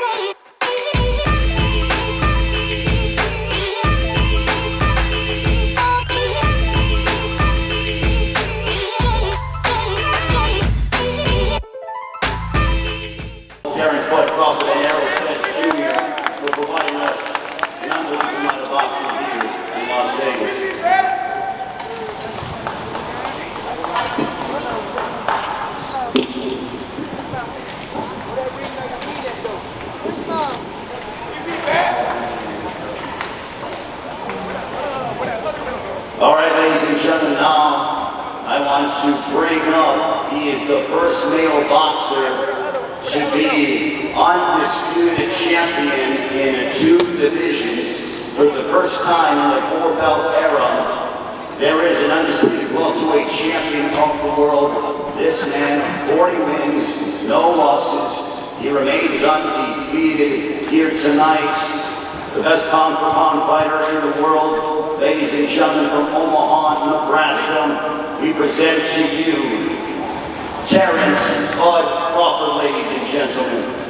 Terence Crawford and Errol Spence Jr. for providing us an unbelievable amount of boxing here in Las Vegas. All right, ladies and gentlemen, now I want to bring up, he is the first male boxer to be undisputed champion in 2 divisions for the first time in the 4-belt era. There is an undisputed welterweight champion of the world. This man, 40 wins, no losses. He remains undefeated here tonight. The best pound-for-pound fighter in the world. Ladies and gentlemen, from Omaha, Nebraska, we present to you Terence Crawford, ladies and gentlemen.